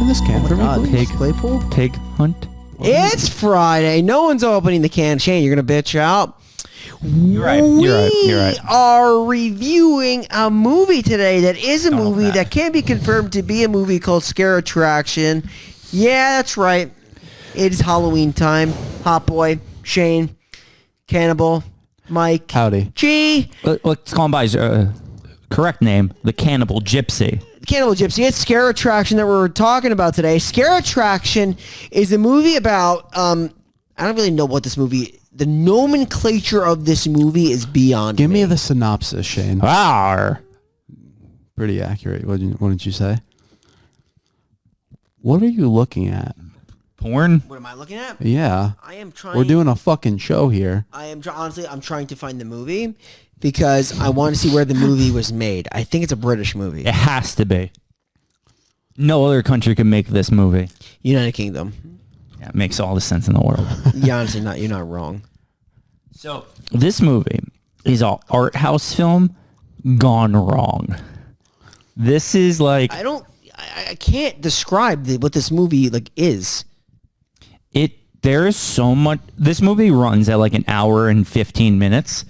open this can for me, please? Claypool? Pig hunt. It's Friday. No one's opening the can. Shane, you're going to bitch out. You're right. You're right. We are reviewing a movie today that is a movie that can be confirmed to be a movie called Scare Attraction. Yeah, that's right. It is Halloween time. Hot Boy, Shane, Cannibal, Mike. Howdy. G. Let's call him by his correct name, the Cannibal Gypsy. Cannibal Gypsy. It's Scare Attraction that we're talking about today. Scare Attraction is a movie about, I don't really know what this movie, the nomenclature of this movie is beyond Give me the synopsis, Shane. Arr. Pretty accurate. What did you say? What are you looking at? Porn? What am I looking at? Yeah. I am trying. We're doing a fucking show here. Honestly, I'm trying to find the movie because I want to see where the movie was made. I think it's a British movie. It has to be. No other country can make this movie. United Kingdom. Yeah, it makes all the sense in the world. Yeah, honestly, you're not wrong. So this movie is an art house film gone wrong. This is like I can't describe what this movie is. There is so much. This movie runs at like an hour and 15 minutes,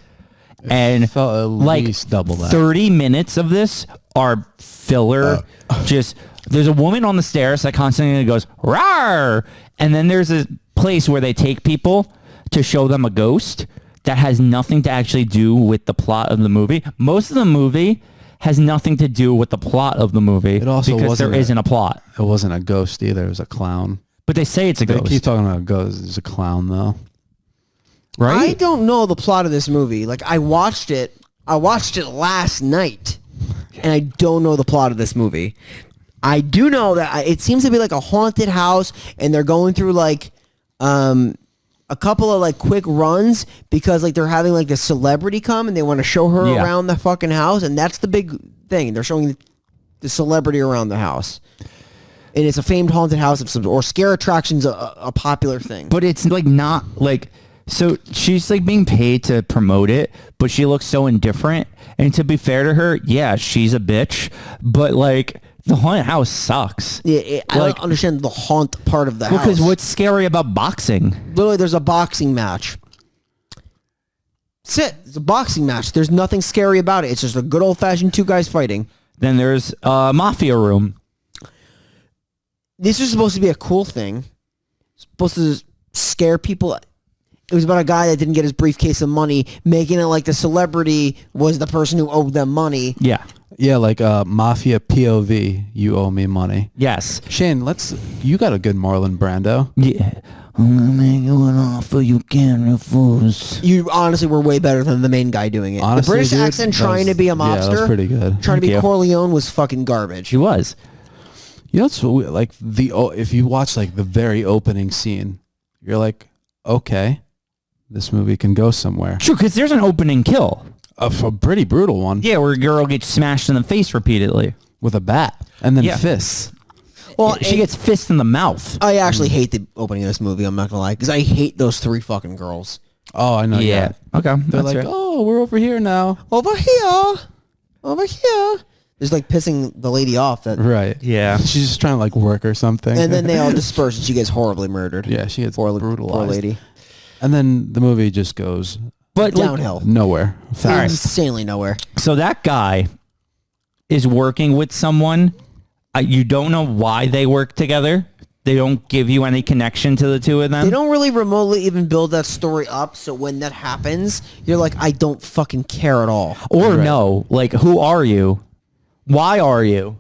and felt at like least double that. 30 minutes of this are filler. Just there's a woman on the stairs that constantly goes rawr, and then there's a place where they take people to show them a ghost that has nothing to actually do with the plot of the movie. Most of the movie has nothing to do with the plot of the movie. It also because there isn't a plot. It wasn't a ghost either. It was a clown. But they say it's a ghost. They keep talking about a ghost. It's a clown, though. Right? I don't know the plot of this movie. I watched it last night, and I don't know the plot of this movie. I do know that it seems to be like a haunted house, and they're going through a couple of quick runs because they're having the celebrity come and they want to show her around the fucking house, and that's the big thing. They're showing the celebrity around the house. And it's a famed haunted house of some, or Scare Attraction's a popular thing. But it's not so she's being paid to promote it, but she looks so indifferent. And to be fair to her, yeah, she's a bitch. But the haunted house sucks. Yeah, I don't understand the haunt part of the house. Because what's scary about boxing? Literally, there's a boxing match. That's it. It's a boxing match. There's nothing scary about it. It's just a good old-fashioned two guys fighting. Then there's a mafia room. This was supposed to be a cool thing. Supposed to scare people. It was about a guy that didn't get his briefcase of money, making it like the celebrity was the person who owed them money. Yeah. Yeah, Mafia POV, you owe me money. Yes. Shane, you got a good Marlon Brando. Yeah. I'm gonna make you an offer you can't refuse. You honestly were way better than the main guy doing it. Honestly, the British dude, accent trying to be a mobster. Yeah, that was pretty good. Trying to be Corleone was fucking garbage. He was. You know what's if you watch the very opening scene, you're like, okay, this movie can go somewhere. True, because there's an opening kill. A pretty brutal one. Yeah, where a girl gets smashed in the face repeatedly. With a bat. And then fists. Well, she gets fist in the mouth. I actually hate the opening of this movie, I'm not gonna lie, because I hate those three fucking girls. Oh, I know. Yeah. Okay. They're like, oh, we're over here now. Over here. There's pissing the lady off. Right. Yeah. She's just trying to work or something. And then they all disperse and she gets horribly murdered. Yeah, she gets brutalized. Poor lady. And then the movie just goes downhill. Nowhere. Fast. Insanely nowhere. So that guy is working with someone. You don't know why they work together. They don't give you any connection to the two of them. They don't really remotely even build that story up. So when that happens, you're like, I don't fucking care at all. Or no, who are you? Why are you?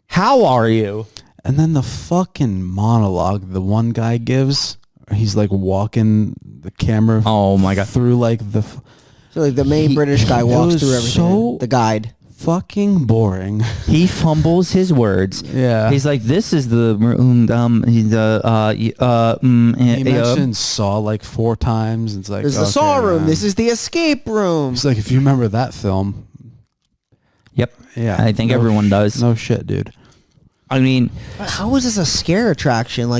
How are you? And then the fucking monologue the one guy gives, he's walking the camera. Oh my god! Through so the main British guy walks through everything. So the guide. Fucking boring. He fumbles his words. Yeah. He's like, this is the he mentioned Saw 4 times. It's there's the Saw room. This is the escape room. It's if you remember that film. Yep. Yeah. I think everyone does. No shit, dude. I mean, how is this a Scare Attraction?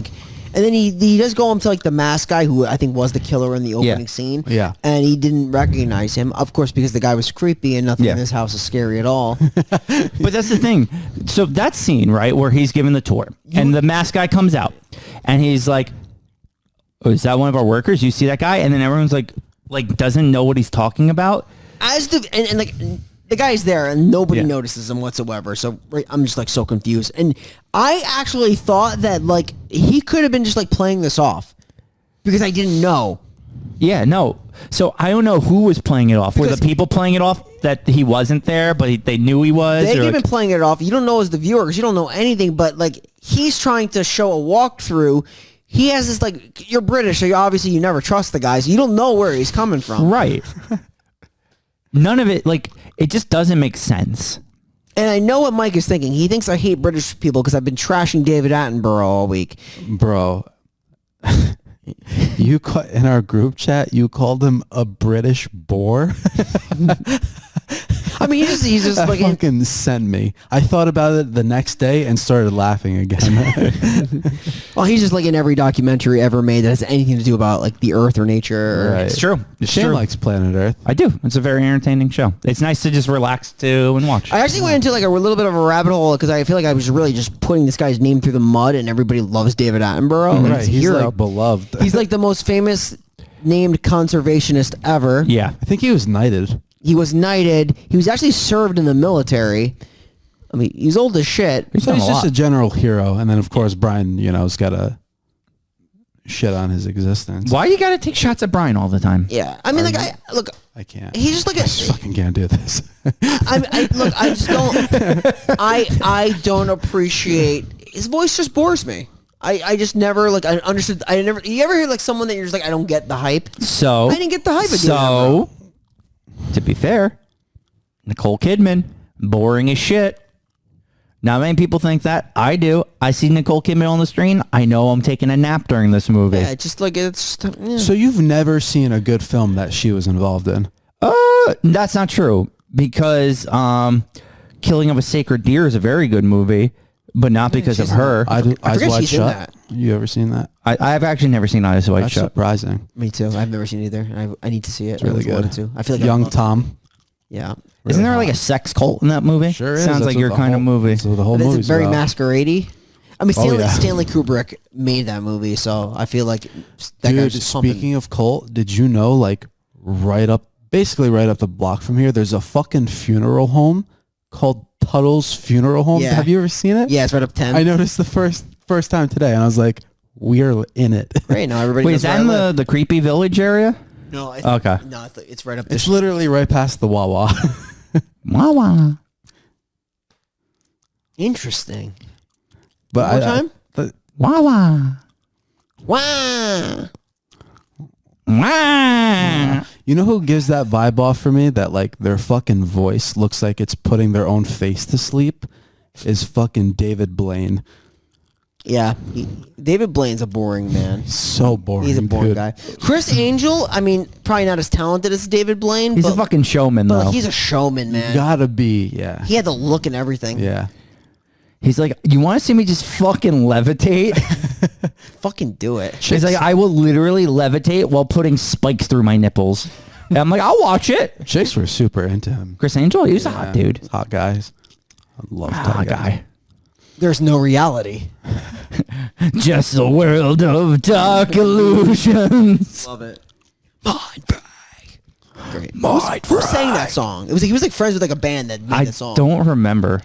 And then he does go into like the masked guy who I think was the killer in the opening scene. Yeah. And he didn't recognize him, of course, because the guy was creepy and nothing Yeah. in this house is scary at all. But that's the thing. So that scene, right, where he's giving the tour, and the masked guy comes out, and he's like, "Oh, is that one of our workers? You see that guy?" And then everyone's like doesn't know what he's talking about. And like the guy's there and nobody Yeah. notices him whatsoever. So I'm just like so confused. And I actually thought that like he could have been just like playing this off because I didn't know. Yeah, no. So I don't know who was playing it off. Were the Because- people playing it off that he wasn't there, but they knew he was? They've or been like- playing it off. You don't know as the viewer because you don't know anything. But like he's trying to show a walkthrough. He has this like you're British, so you never trust the guy. So you don't know where he's coming from. Right. None of it, like, it just doesn't make sense. And I know what Mike is thinking. He thinks I hate British people because I've been trashing David Attenborough all week. Bro, in our group chat, you called him a British bore. I mean, he's just That like fucking sent me. I thought about it the next day and started laughing again. well, he's just like in every documentary ever made that has anything to do about like the Earth or nature. Right. It's true. It's Shane true. likes Planet Earth. I do. It's a very entertaining show. It's nice to just relax to and watch. I actually went into like a little bit of a rabbit hole because I feel like I was really just putting this guy's name through the mud, and everybody loves David Attenborough. and Right, he's a he's hero. like beloved. He's like the most famous named conservationist ever. Yeah. I think he was knighted. He was knighted. He was actually served in the military. I mean, he's old as shit. He's So done he's a just lot. a general hero. And then, of course, Brian, has got to shit on his existence. Why you got to take shots at Brian all the time? Yeah, I mean, like, look, I can't. he's just like I just fucking can't do this. I just don't. I don't appreciate his voice. Just bores me. I just never like I understood. I never. You ever hear like someone that you're just like I don't get the hype. So I didn't get the hype of David So, to be fair, Nicole Kidman, boring as shit. Not many people think that. I do. I see Nicole Kidman on the screen. I know I'm taking a nap during this movie. Yeah, just like it's. Just, yeah. So you've never seen a good film that she was involved in? That's not true because Killing of a Sacred Deer is a very good movie, but not because of she's her. I Eyes forget Wide she's in Shut. that. You ever seen that? I've actually never seen Eyes Wide That's Shut. surprising. Me too. I've never seen it either. I need to see it. It's really I good. wanted to. I feel like Young I love it. Tom. Yeah. Isn't there Really like a hot. sex cult in that movie? Sure is. Sounds That's like what your the kind of whole- movie. That's what the whole But movie's it's very about. masquerade. I mean, Oh, yeah. Stanley Kubrick made that movie, so I feel like that Dude, guy's just pumping. speaking of cult, did you know, like, basically right up the block from here, there's a fucking funeral home called Tuttle's Funeral Home. Yeah. Have you ever seen it? Yeah, it's right up 10. I noticed the first time today, and I was like, we're in it. Great, now everybody Wait, knows is that where in I live. the creepy village area? No, Okay. No, it's right up It's there. literally right past the Wawa. Wawa. Interesting. But One more time? Wawa. Wow. Wah. You know who gives that vibe off for me? That like their fucking voice looks like it's putting their own face to sleep? Is fucking David Blaine. Yeah, David Blaine's a boring man. So boring. He's a boring dude. guy. Chris Angel, I mean, probably not as talented as David Blaine. He's but, a fucking showman, but though. he's a showman, man. Gotta be, yeah. He had the look and everything. Yeah. He's like, you want to see me just fucking levitate? Fucking do it. He's like, I will literally levitate while putting spikes through my nipples. And I'm like, I'll watch it. Chicks were super into him. Chris Angel, he was a hot dude. Hot guys. I love Hot hot guy. There's no reality. Just a world of dark illusions. Love it. Mind Break. Great. Who sang that song? He was like friends with like a band that made I the song. don't remember.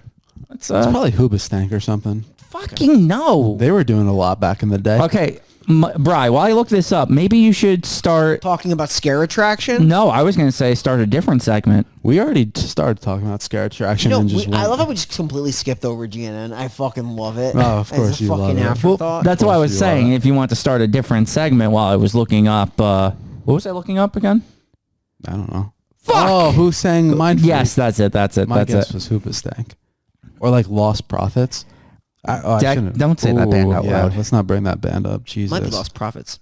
It's probably Hoobastank or something. Fucking no. They were doing a lot back in the day. Okay, Bri, while I look this up, maybe you should start. Talking about Scare Attraction. No, I was going to say start a different segment. We already started talking about Scare Attraction and just I went- love how we just completely skipped over GNN. I fucking love it. Oh, of course As a you love fucking it. Well, afterthought. That's what I was you saying. are. If you want to start a different segment while I was looking up, what was I looking up again? I don't know. Fuck! Oh, who sang Mindful? Yes, that's it. That's it. My That's guess it. was Hoobastank. Or like Lost Prophets. I Jack, shouldn't- don't say that band out loud. Let's not bring that band up. Jesus. Might be Lost Prophets.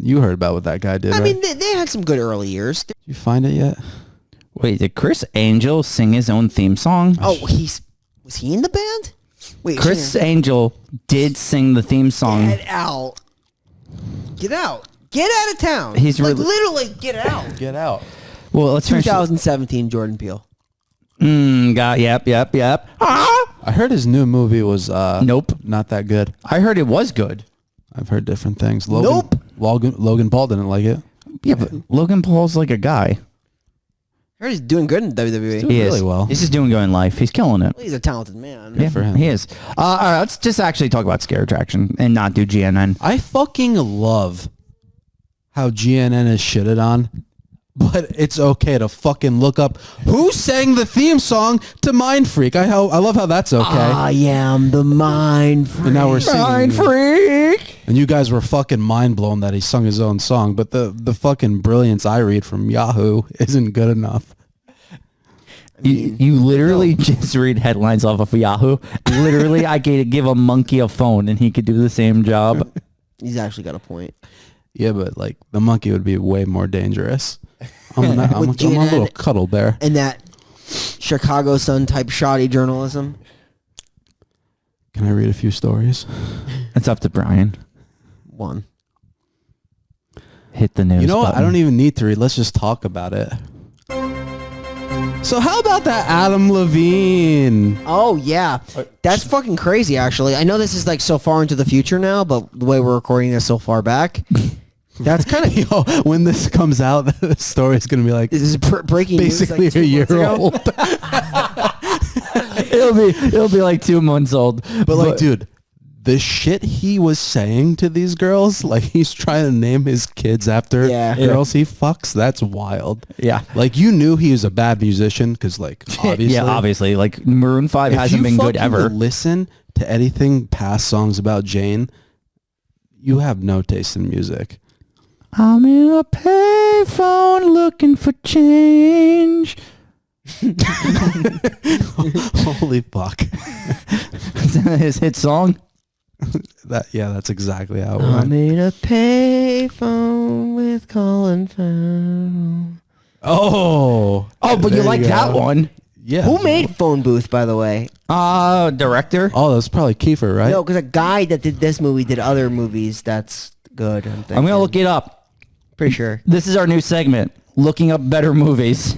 You heard about what that guy did, I right? mean, they had some good early years. Did you find it yet? Wait, did Chris Angel sing his own theme song? Oh, was he in the band? Wait, Chris Angel did sing the theme song. Get out. Get out. Get out of town. He's like, really- literally get out. Get out. Well, let's finish. 2017 Jordan Peele. Yep. Ah! I heard his new movie was Nope. not that good. I heard it was good. I've heard different things. Nope. Logan Paul didn't like it. Yeah, but Logan Paul's like a guy. I heard he's doing good in WWE. Doing really well. He's just doing good in life. He's killing it. Well, he's a talented man. Yeah, for him. he is. All right, let's just actually talk about Scare Attraction and not do GNN. I fucking love how GNN is shitted on, but it's okay to fucking look up who sang the theme song to Mind Freak. I love how that's okay. I am the mind freak. And now we're singing. Mind Freak. And you guys were fucking mind blown that he sung his own song, but the fucking brilliance I read from Yahoo isn't good enough. You literally just read headlines off of Yahoo. Literally, I could give a monkey a phone and he could do the same job. He's actually got a point. Yeah, but like the monkey would be way more dangerous. I'm a GNN little cuddle bear. And that Chicago Sun type shoddy journalism. Can I read a few stories? It's up to Brian. One. Hit the news. You know what? button. I don't even need to read. Let's just talk about it. So how about that Adam Levine? Oh, yeah. That's fucking crazy, actually. I know this is like so far into the future now, but the way we're recording this so far back, that's kind of... Yo, when this comes out, the story is going to be like This is breaking basically news. Like a year 2 months ago. old. It'll be like 2 months old. But like, dude, the shit he was saying to these girls, like he's trying to name his kids after girls he fucks. That's wild. Yeah. Like you knew he was a bad musician because like obviously. Yeah, obviously. Like Maroon 5 If hasn't you been good fucking ever. listen to anything past songs about Jane, you have no taste in music. I'm in a payphone looking for change. Holy fuck. Is that his hit song? That's exactly how it I'm went. in a payphone with Colin Farrell. Oh, But you there like go. that one. Yeah. Who made Phone Booth, by the way? Director. Oh, that's probably Kiefer, right? No, because a guy that did this movie did other movies. That's good. I'm I'm gonna look it up. Pretty sure. This is our new segment, looking up better movies.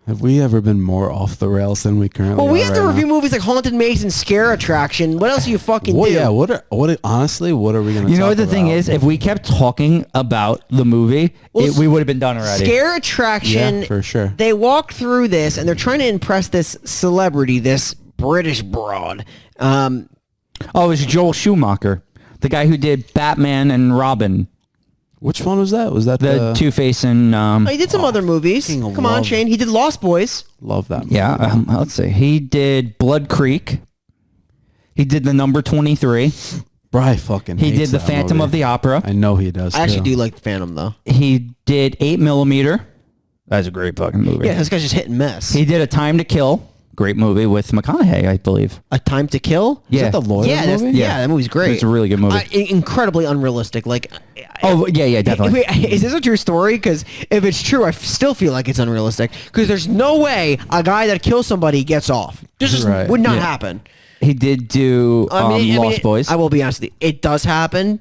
Have we ever been more off the rails than we currently Well, we are have to right review now? movies like Haunted Maze and Scare Attraction. What else do you fucking Well, do? yeah. Honestly, what are we gonna? You know talk what the thing about? is? If we kept talking about the movie, we would have been done already. Scare Attraction. Yeah, for sure. They walk through this and they're trying to impress this celebrity, this British broad. It's Joel Schumacher, the guy who did Batman and Robin, Which one was that? Was that the Two-Face and He did some other movies. fucking Come on, love- Shane. He did Lost Boys. Love that. Movie. yeah. Let's see. He did Blood Creek. He did The Number 23. Bri fucking. He hates did The that Phantom movie. of the Opera. I know he does. I actually too. do like the Phantom, though. He did 8 Millimeter. That's a great fucking movie. Yeah, this guy's just hit and miss. He did A Time to Kill. Great movie with McConaughey, I believe. A Time to Kill? Yeah. Is that the lawyer Yeah, movie? yeah, that movie's great. It's a really good movie. Incredibly unrealistic. Like, Yeah, definitely. Wait, is this a true story? Because if it's true, I still feel like it's unrealistic. Because there's no way a guy that kills somebody gets off. This just Right. would not Yeah. happen. He did do Lost Boys. I will be honest with you, it does happen.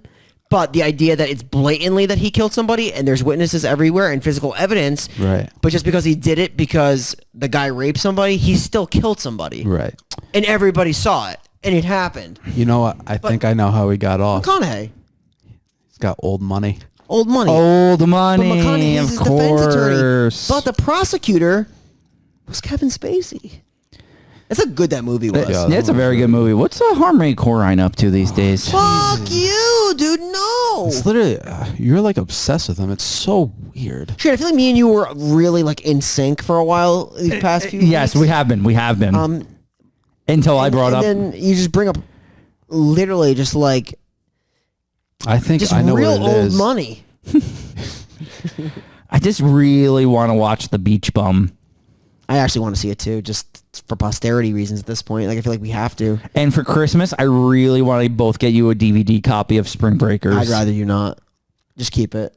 But the idea that it's blatantly that he killed somebody and there's witnesses everywhere and physical evidence. Right. But just because he did it because the guy raped somebody, he still killed somebody. Right. And everybody saw it. And it happened. You know what? I think I know how he got off. McConaughey. He's got old money. Old money. Old But Money, McConaughey of is his defense attorney. course. But the prosecutor was Kevin Spacey. That's how good that movie was. Yeah. Yeah, it's a very good movie. What's Harmony Korine up to these days? Fuck you, dude. No. It's literally you're like obsessed with him. It's so weird. Shit, I feel like me and you were really like in sync for a while these past few Yes, weeks. we have been. We have been. Until I brought up. And then you just bring up literally just like I think just I know real what it old is. money. I just really want to watch The Beach Bum. I actually want to see it too, just for posterity reasons at this point. Like I feel like we have to. And for Christmas, I really want to both get you a DVD copy of Spring Breakers. I'd rather you not. Just keep it.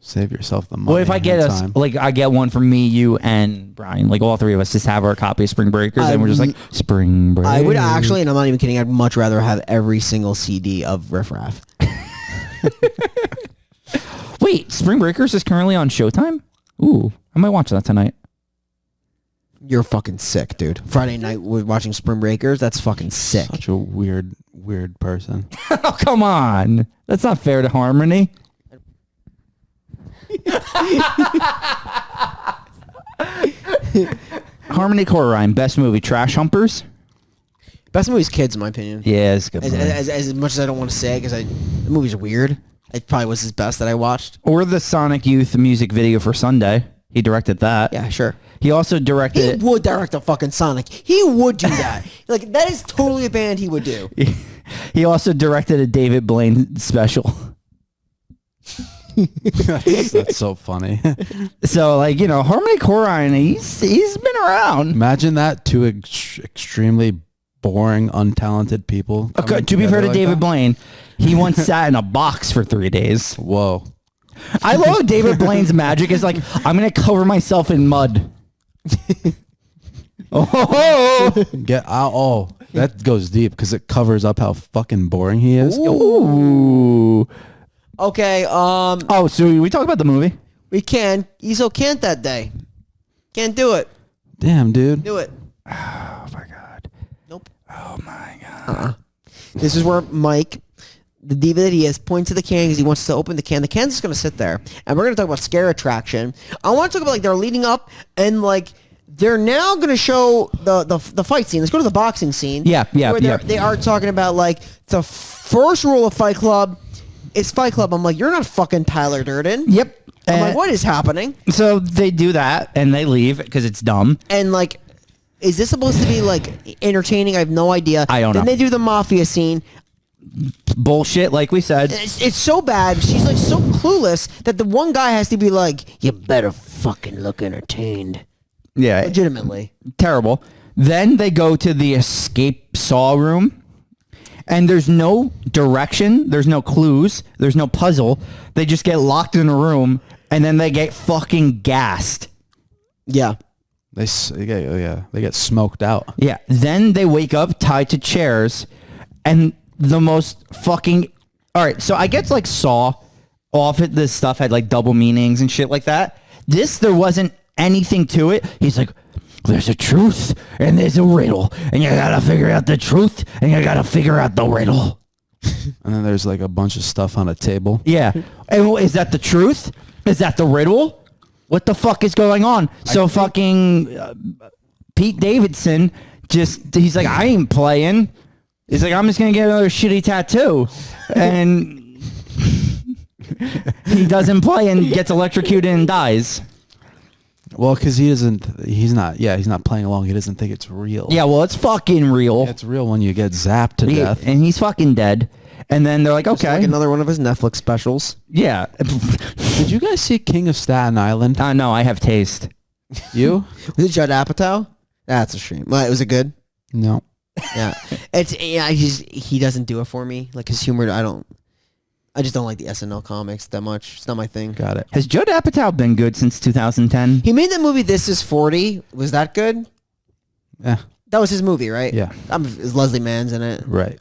Save yourself the money. Well, if I get and us, time. like, I get one from me, you, and Brian, like all three of us, just have our copy of Spring Breakers, and we're just like Spring Break. I would actually, and I'm not even kidding, I'd much rather have every single CD of Riff Raff. Wait, Spring Breakers is currently on Showtime? Ooh, I might watch that tonight. You're fucking sick, dude. Friday night we're watching Spring Breakers. That's fucking sick. Such a weird person. Oh, come on. That's not fair to Harmony. Harmony Korine, best movie, Trash Humpers? Best movie's Kids, in my opinion. Yeah, it's a good As, movie. as much as I don't want to say, because the movie's weird. It probably was his best that I watched. Or the Sonic Youth music video for Sunday. He directed that. Yeah, sure. He also He directed... would direct a fucking Sonic. He would do that. Like, that is totally a band he would do. He also directed a David Blaine special. That's so funny. So, like, you know, Harmony Korine, he's been around. Imagine that, two extremely boring, untalented people. Okay, to be fair to David Blaine, he once sat in a box for 3 days. Whoa. I love David Blaine's magic is like, I'm going to cover myself in mud. Oh, Get out. Oh, that goes deep because it covers up how fucking boring he is. ooh. Okay, Oh, so we talk about the movie? we can. Iso can't that day. Can't do it. Damn, dude. Do it. Oh, my God. Nope. Oh, my God. This is where Mike, the diva that he is, points to the can because he wants to open the can. The can's just going to sit there. And we're going to talk about Scare Attraction. I want to talk about, like, they're leading up and, like, they're now going to show the fight scene. Let's go to the boxing scene. Yeah, where they are talking about, like, the first rule of Fight Club is Fight Club. I'm like, you're not fucking Tyler Durden. Yep. I'm like, what is happening? So they do that and they leave because it's dumb. And, like, is this supposed to be, like, entertaining? I have no idea. I don't know. Then they do the mafia scene. Bullshit, like we said. It's so bad. She's like so clueless that the one guy has to be like, you better fucking look entertained. Yeah, Legitimately. terrible. Then they go to the escape saw room, and there's no direction, there's no clues, there's no puzzle. They just get locked in a room, and then they get fucking gassed. Yeah. They get smoked out. Yeah. Then they wake up tied to chairs, and the most fucking... All right, so I get like Saw, off it, this stuff had like double meanings and shit like that. This, there wasn't anything to it. He's like, there's a truth and there's a riddle, and you gotta figure out the truth and you gotta figure out the riddle. And then there's like a bunch of stuff on a table. Yeah. And is that the truth? Is that the riddle? What the fuck is going on? So fucking Pete Davidson he's like, I ain't playing. He's like, I'm just going to get another shitty tattoo. And he doesn't play and gets electrocuted and dies. Well, because he's not playing along. He doesn't think it's real. Yeah, well, it's fucking real. It's real when you get zapped to death. And he's fucking dead. And then they're like, okay. Like another one of his Netflix specials. Yeah. Did you guys see King of Staten Island? No, I have taste. You? Was it Judd Apatow? That's a shame. Was it good? No. Yeah. He doesn't do it for me. Like his humor, I just don't like the SNL comics that much. It's not my thing. Got it. Has Judd Apatow been good since 2010? He made that movie This Is 40. Was that good? Yeah. That was his movie, right? Yeah. Is Leslie Mann's in it? Right.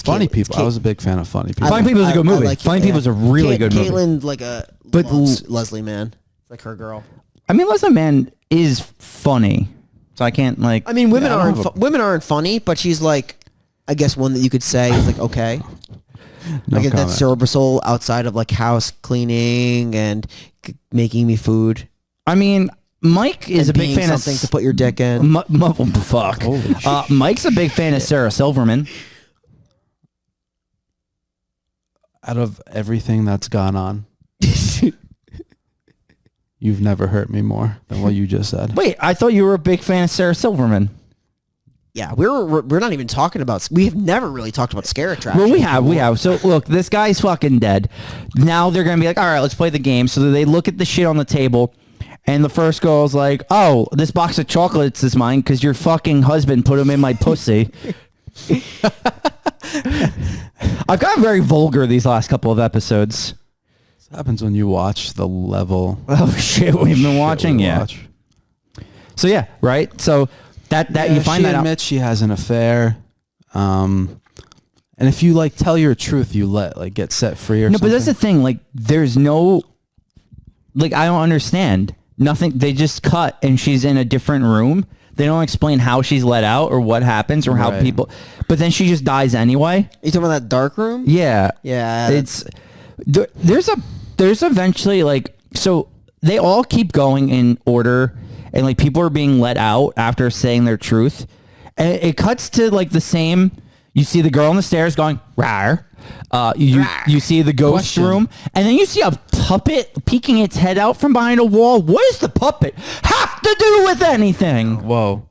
Funny People. I was a big fan of Funny People. Funny People is a good movie. Funny People is a really good movie. Caitlin, But loves Leslie Mann. It's like her girl. I mean, Leslie Mann is funny, so I can't like. I mean, women Yeah, I don't have women aren't funny, but she's like, I guess one that you could say is like okay. No Like comment. that's serviceable outside of like house cleaning and making me food. I mean, Mike is and a big being fan of something to put your dick in. Fuck. Holy shit. Mike's a big fan of Sarah Silverman. Out of everything that's gone on, you've never hurt me more than what you just said. Wait, I thought you were a big fan of Sarah Silverman. Yeah, we're not even talking about. We have never really talked about Scare Attraction. Well, we have. So look, this guy's fucking dead. Now they're gonna be like, all right, let's play the game. So they look at the shit on the table, and the first girl's like, oh, this box of chocolates is mine because your fucking husband put them in my pussy. I've gotten very vulgar these last couple of episodes. This happens when you watch the level. Oh shit, we've been watching, yeah. Watch. So yeah, right. So that you find she that out. admits she has an affair, and if you like tell your truth, you get set free or No, something. but that's the thing. Like, there's no, like, I don't understand. Nothing. They just cut, and she's in a different room. They don't explain how she's let out or what happens or how Right. people. But then she just dies anyway. You talking about that dark room? Yeah. Yeah. It's there's eventually like, so they all keep going in order, and like people are being let out after saying their truth, and it cuts to like the same. You see the girl on the stairs going rawr. You see the ghost Question. room, and then you see a puppet peeking its head out from behind a wall. What does the puppet have to do with anything? Whoa.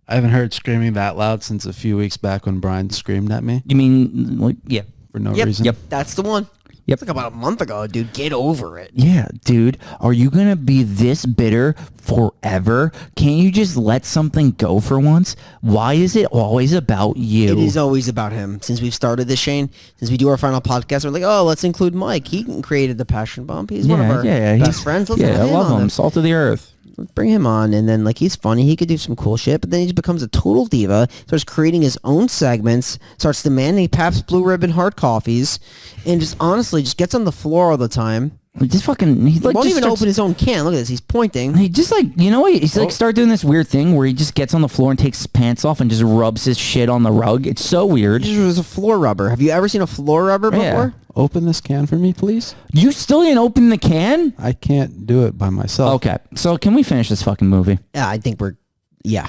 I haven't heard screaming that loud since a few weeks back when Brian screamed at me You mean like, yeah? for no Yep. reason. Yep. That's the one. Yep. It's like about a month ago, dude. Get over it. Yeah, dude, are you gonna be this bitter forever? Can't you just let something go for once? Why is it always about you? It is always about him. Since we've started this, Shane, since we do our final podcast, we're like, oh, let's include Mike. He created the Passion Bomb. He's one of our best he's- friends. Let's yeah, have I him love on him. this. Salt of the earth. Let's bring him on, and then like he's funny. He could do some cool shit, but then he just becomes a total diva. Starts creating his own segments. Starts demanding Pabst Blue Ribbon hard coffees, and just honestly just gets on the floor all the time. He just fucking. He like Won't just even starts, open his own can. Look at this. He's pointing. He just like, you know what? He's like start doing this weird thing where he just gets on the floor and takes his pants off and just rubs his shit on the rug. It's so weird. This was a floor rubber. Have you ever seen a floor rubber before? Yeah. Open this can for me, please. You still didn't open the can? I can't do it by myself. Okay, so can we finish this fucking movie? Yeah, I think we're. Yeah.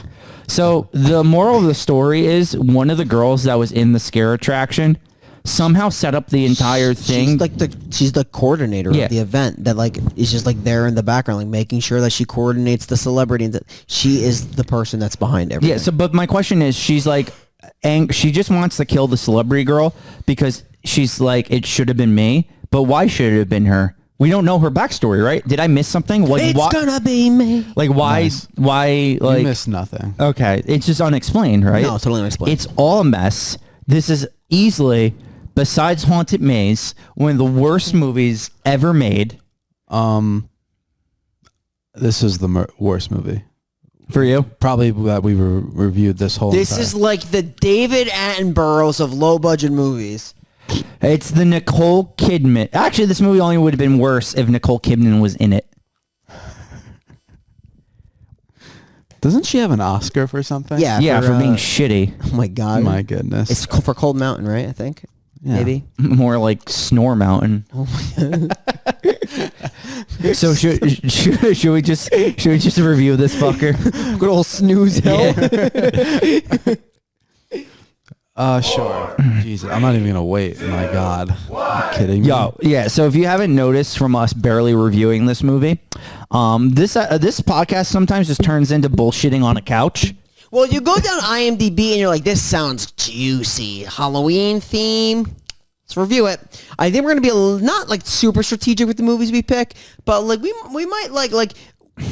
So the moral of the story is one of the girls that was in the scare attraction somehow set up the entire thing. She's the coordinator Yeah. of the event that like is just like there in the background, like making sure that she coordinates the celebrity and that she is the person that's behind everything. Yeah. So, but my question is, she's like, she just wants to kill the celebrity girl because she's like, it should have been me. But why should it have been her? We don't know her backstory, right? Did I miss something? Like, It's gonna be me. Like, why? Nice. Why? Like, You missed nothing. okay, it's just unexplained, right? No, totally unexplained. It's all a mess. This is easily, besides Haunted Maze, one of the worst movies ever made. This is the worst movie. For you? Probably that we reviewed this whole This entire- is like the David Attenboroughs of low budget movies. It's the Nicole Kidman. Actually, this movie only would have been worse if Nicole Kidman was in it. Doesn't she have an Oscar for something? Yeah. Yeah, for being uh, shitty. Oh my god. My goodness. It's for Cold Mountain, right? I think. Yeah. Maybe. More like Snore Mountain. So should we just review this fucker? Good old snooze hell. Sure. Jesus, I'm not even gonna wait. My God. Are you kidding me? Yo, yeah. So if you haven't noticed from us barely reviewing this movie, this podcast sometimes just turns into bullshitting on a couch. Well, you go down IMDb and you're like, this sounds juicy. Halloween theme. Let's review it. I think we're gonna be not like super strategic with the movies we pick, but like we might like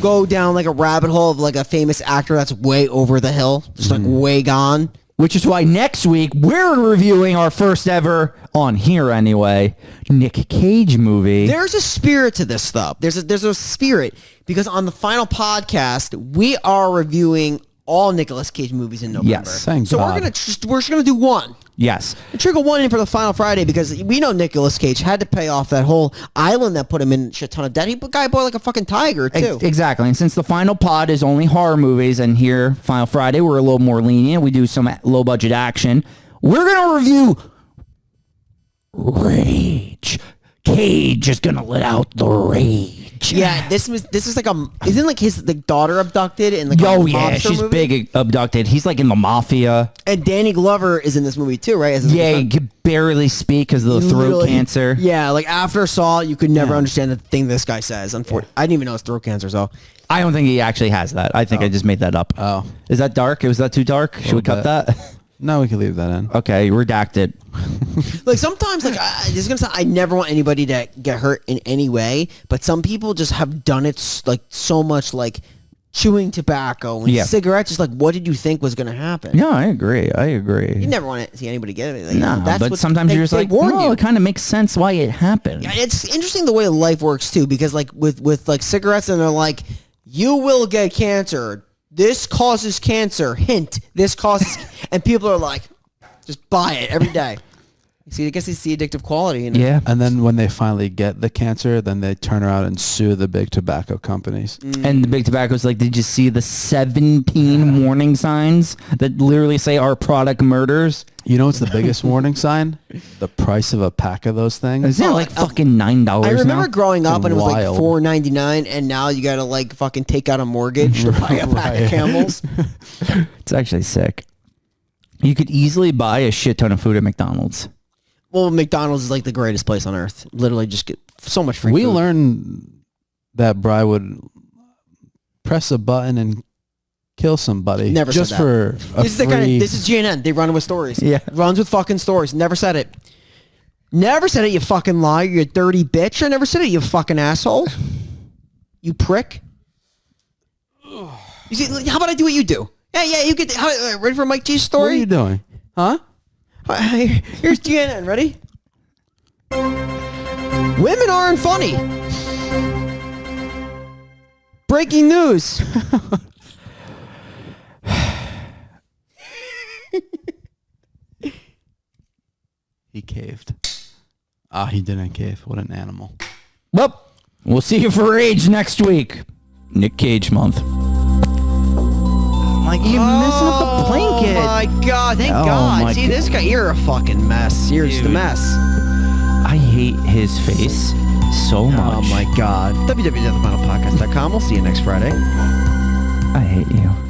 go down like a rabbit hole of like a famous actor that's way over the hill, just like way gone. Which is why next week we're reviewing our first ever, on here anyway, Nick Cage movie. There's a spirit to this stuff. There's a spirit because on the final podcast we are reviewing all Nicolas Cage movies in November. Yes, thank so God. we're just gonna do one. Yes. Trickle one in for the final Friday because we know Nicolas Cage had to pay off that whole island that put him in a shit ton of debt. He guy bought like a fucking tiger too. Exactly. And since the final pod is only horror movies, and here, Final Friday, we're a little more lenient. We do some low budget action. We're going to review Rage. Cage is going to let out the rage. Yeah, this is like isn't like his daughter abducted in like Oh a yeah, mobster she's movie? big abducted. He's like in the mafia. And Danny Glover is in this movie too, right? As his Yeah, son. he could barely speak because of the throat Literally- cancer. Yeah, like after Saw, you could never understand the thing this guy says. Unfortunately, I didn't even know it's throat cancer. So I don't think he actually has that. I think I just made that up. Oh. Is that dark? Was that too dark? Should we cut bit. that? No, we can leave that in. Okay, redacted. like sometimes like this is gonna sound, I never want anybody to get hurt in any way, but some people just have done it like so much like chewing tobacco and Yeah. cigarettes. Just like, what did you think was going to happen? No, I agree. You never want to see anybody get it. Like, Nah, that's but what sometimes you're just they like, warn well, you. it kind of makes sense why it happened. Yeah, it's interesting the way life works too, because like with like cigarettes, and they're like, you will get cancer. This causes cancer. Hint, this causes, and people are like, just buy it every day. See, I guess it's the addictive quality. In it. Yeah. And then when they finally get the cancer, then they turn around and sue the big tobacco companies. And the big tobacco's like, did you see the 17 warning signs that literally say our product murders? You know what's the biggest warning sign? The price of a pack of those things. Isn't it like fucking $9 I remember now? growing up and it was like Wild. $4.99, and now you gotta like fucking take out a mortgage to buy a pack of Camels. It's actually sick. You could easily buy a shit ton of food at McDonald's. Well, McDonald's is like the greatest place on earth. Literally, just get so much free We food. learned that Bri would press a button and kill somebody. Never said just that. for a This is the free... kind of, this is GNN. They run with stories. Yeah. Runs with fucking stories. Never said it. Never said it, you fucking liar. You dirty bitch. I never said it, you fucking asshole. You prick. You see, how about I do what you do? Yeah, you get... ready for Mike G's story? What are you doing? Huh? Here's GNN. Ready? Women aren't funny. Breaking news. He caved. He didn't cave. What an animal. Well, we'll see you for Rage next week. Nick Cage month. Like, you're messing up the blanket. Oh my god, thank Oh God. my See, this guy, you're a fucking mess. You're just a Dude. mess. I hate his face so much. Oh my god. www.thefinalpodcast.com. We'll see you next Friday. I hate you.